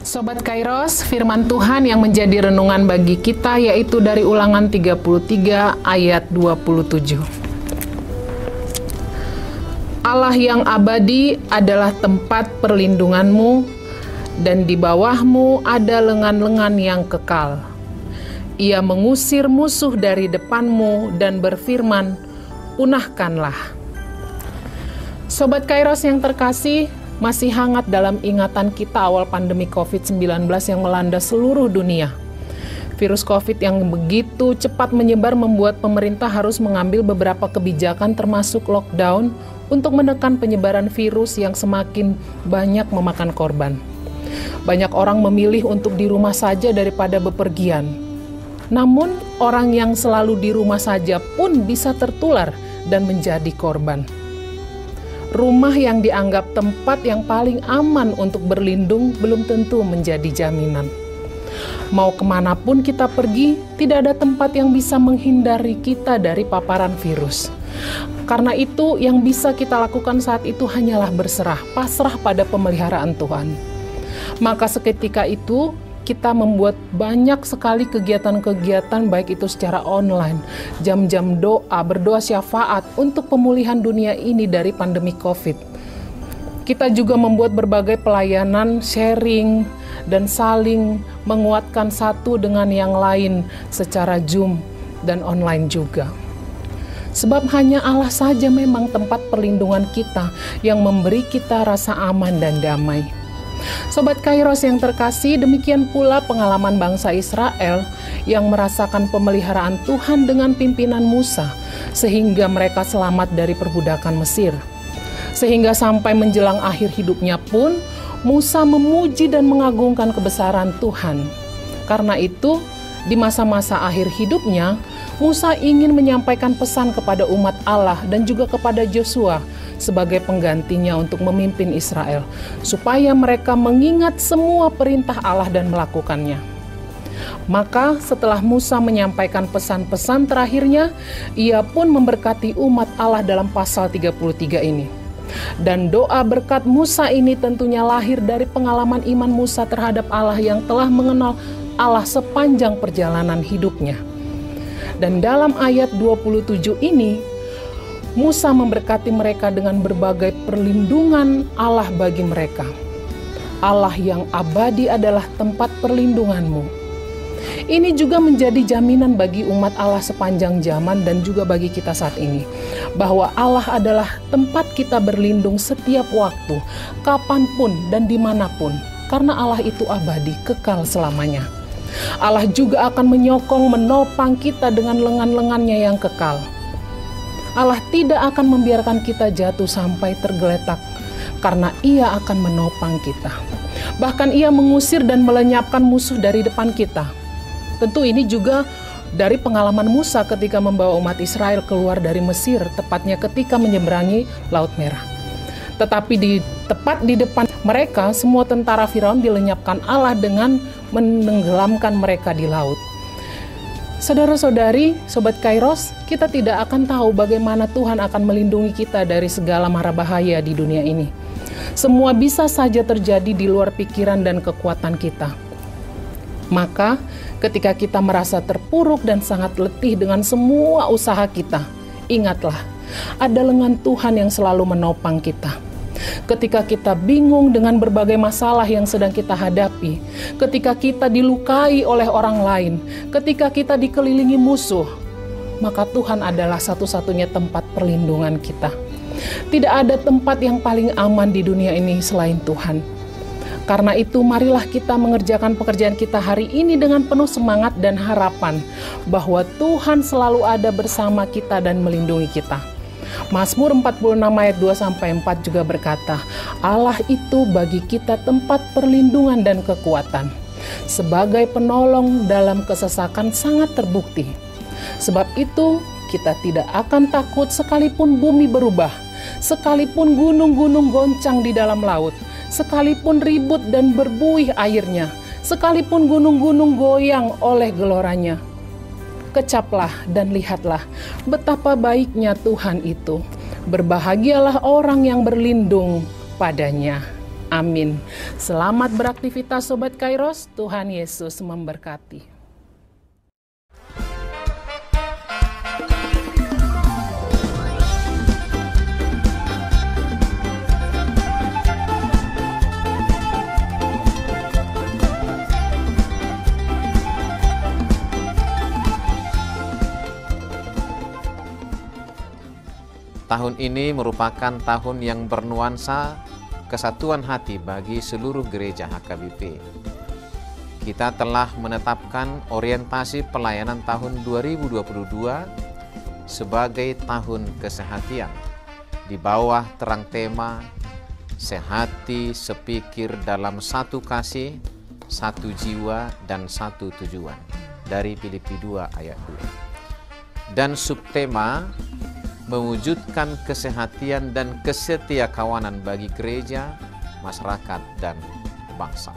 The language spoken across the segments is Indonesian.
Sobat Kairos, firman Tuhan yang menjadi renungan bagi kita yaitu dari Ulangan 33 ayat 27. Allah yang abadi adalah tempat perlindunganmu, dan di bawahmu ada lengan-lengan yang kekal. Ia mengusir musuh dari depanmu dan berfirman, punahkanlah. Sobat Kairos yang terkasih, masih hangat dalam ingatan kita awal pandemi COVID-19 yang melanda seluruh dunia. Virus COVID yang begitu cepat menyebar membuat pemerintah harus mengambil beberapa kebijakan termasuk lockdown untuk menekan penyebaran virus yang semakin banyak memakan korban. Banyak orang memilih untuk di rumah saja daripada bepergian. Namun, orang yang selalu di rumah saja pun bisa tertular dan menjadi korban. Rumah yang dianggap tempat yang paling aman untuk berlindung belum tentu menjadi jaminan. Mau kemanapun kita pergi, tidak ada tempat yang bisa menghindari kita dari paparan virus. Karena itu, yang bisa kita lakukan saat itu hanyalah berserah, pasrah pada pemeliharaan Tuhan. Maka seketika itu, kita membuat banyak sekali kegiatan-kegiatan baik itu secara online, jam-jam doa, berdoa syafaat untuk pemulihan dunia ini dari pandemi COVID. Kita juga membuat berbagai pelayanan, sharing, dan saling menguatkan satu dengan yang lain secara Zoom dan online juga. Sebab hanya Allah saja memang tempat perlindungan kita yang memberi kita rasa aman dan damai. Sobat Kairos yang terkasih, demikian pula pengalaman bangsa Israel yang merasakan pemeliharaan Tuhan dengan pimpinan Musa, sehingga mereka selamat dari perbudakan Mesir. Sehingga sampai menjelang akhir hidupnya pun, Musa memuji dan mengagungkan kebesaran Tuhan. Karena itu, di masa-masa akhir hidupnya, Musa ingin menyampaikan pesan kepada umat Allah dan juga kepada Yosua sebagai penggantinya untuk memimpin Israel, supaya mereka mengingat semua perintah Allah dan melakukannya. Maka setelah Musa menyampaikan pesan-pesan terakhirnya, ia pun memberkati umat Allah dalam pasal 33 ini. Dan doa berkat Musa ini tentunya lahir dari pengalaman iman Musa terhadap Allah yang telah mengenal Allah sepanjang perjalanan hidupnya. Dan dalam ayat 27 ini, Musa memberkati mereka dengan berbagai perlindungan Allah bagi mereka. Allah yang abadi adalah tempat perlindunganmu. Ini juga menjadi jaminan bagi umat Allah sepanjang zaman dan juga bagi kita saat ini, bahwa Allah adalah tempat kita berlindung setiap waktu, kapanpun dan dimanapun, karena Allah itu abadi, kekal selamanya. Allah juga akan menyokong, menopang kita dengan lengan-lengannya yang kekal. Allah tidak akan membiarkan kita jatuh sampai tergeletak, karena Ia akan menopang kita. Bahkan Ia mengusir dan melenyapkan musuh dari depan kita. Tentu ini juga dari pengalaman Musa ketika membawa umat Israel keluar dari Mesir, tepatnya ketika menyeberangi Laut Merah. Tetapi tepat di depan mereka, semua tentara Firaun dilenyapkan Allah dengan menenggelamkan mereka di laut. Saudara-saudari, Sobat Kairos, kita tidak akan tahu bagaimana Tuhan akan melindungi kita dari segala mara bahaya di dunia ini. Semua bisa saja terjadi di luar pikiran dan kekuatan kita. Maka, ketika kita merasa terpuruk dan sangat letih dengan semua usaha kita, ingatlah, ada lengan Tuhan yang selalu menopang kita. Ketika kita bingung dengan berbagai masalah yang sedang kita hadapi, ketika kita dilukai oleh orang lain, ketika kita dikelilingi musuh, maka Tuhan adalah satu-satunya tempat perlindungan kita. Tidak ada tempat yang paling aman di dunia ini selain Tuhan. Karena itu, marilah kita mengerjakan pekerjaan kita hari ini dengan penuh semangat dan harapan bahwa Tuhan selalu ada bersama kita dan melindungi kita. Mazmur 46 ayat 2-4 juga berkata, Allah itu bagi kita tempat perlindungan dan kekuatan. Sebagai penolong dalam kesesakan sangat terbukti. Sebab itu, kita tidak akan takut sekalipun bumi berubah, sekalipun gunung-gunung goncang di dalam laut, sekalipun ribut dan berbuih airnya, sekalipun gunung-gunung goyang oleh geloranya. Kecaplah dan lihatlah betapa baiknya Tuhan itu. Berbahagialah orang yang berlindung padanya. Amin. Selamat beraktivitas Sobat Kairos, Tuhan Yesus memberkati. Tahun ini merupakan tahun yang bernuansa kesatuan hati bagi seluruh gereja HKBP. Kita telah menetapkan orientasi pelayanan tahun 2022 sebagai tahun kesehatian di bawah terang tema sehati sepikir dalam satu kasih, satu jiwa, dan satu tujuan dari Filipi 2 ayat 2. Dan subtema mewujudkan kesehatian dan kesetiakawanan bagi gereja, masyarakat, dan bangsa.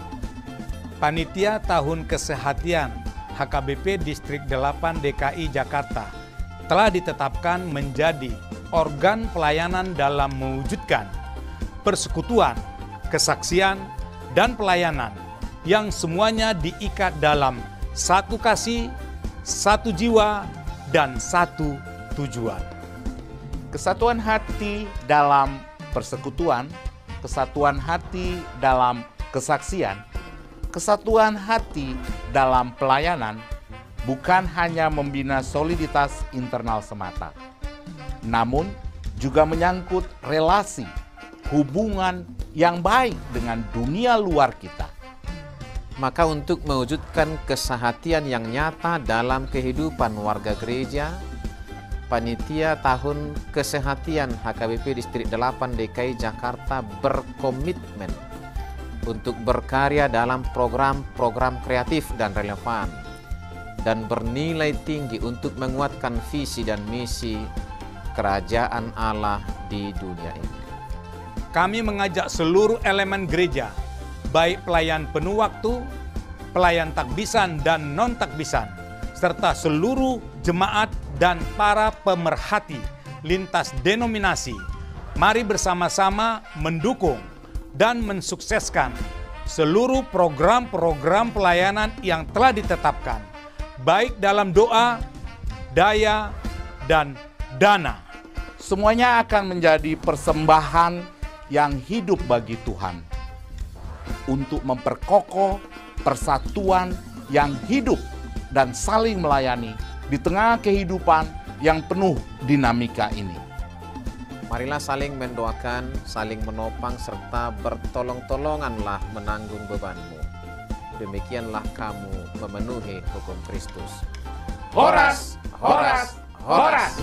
Panitia Tahun Kesehatian HKBP Distrik 8 DKI Jakarta telah ditetapkan menjadi organ pelayanan dalam mewujudkan persekutuan, kesaksian, dan pelayanan yang semuanya diikat dalam satu kasih, satu jiwa, dan satu tujuan. Kesatuan hati dalam persekutuan, kesatuan hati dalam kesaksian, kesatuan hati dalam pelayanan bukan hanya membina soliditas internal semata, namun juga menyangkut relasi, hubungan yang baik dengan dunia luar kita. Maka untuk mewujudkan kesehatian yang nyata dalam kehidupan warga gereja, Panitia Tahun Kesehatian HKBP Distrik 8 DKI Jakarta berkomitmen untuk berkarya dalam program-program kreatif dan relevan dan bernilai tinggi untuk menguatkan visi dan misi kerajaan Allah di dunia ini. Kami mengajak seluruh elemen gereja, baik pelayan penuh waktu, pelayan takbisan dan non-takbisan, serta seluruh jemaat dan para pemerhati lintas denominasi, mari bersama-sama mendukung dan mensukseskan seluruh program-program pelayanan yang telah ditetapkan, baik dalam doa, daya, dan dana. Semuanya akan menjadi persembahan yang hidup bagi Tuhan untuk memperkokoh persatuan yang hidup dan saling melayani di tengah kehidupan yang penuh dinamika ini. Marilah saling mendoakan, saling menopang, serta bertolong-tolonganlah menanggung bebanmu. Demikianlah kamu memenuhi hukum Kristus. Horas, horas, horas!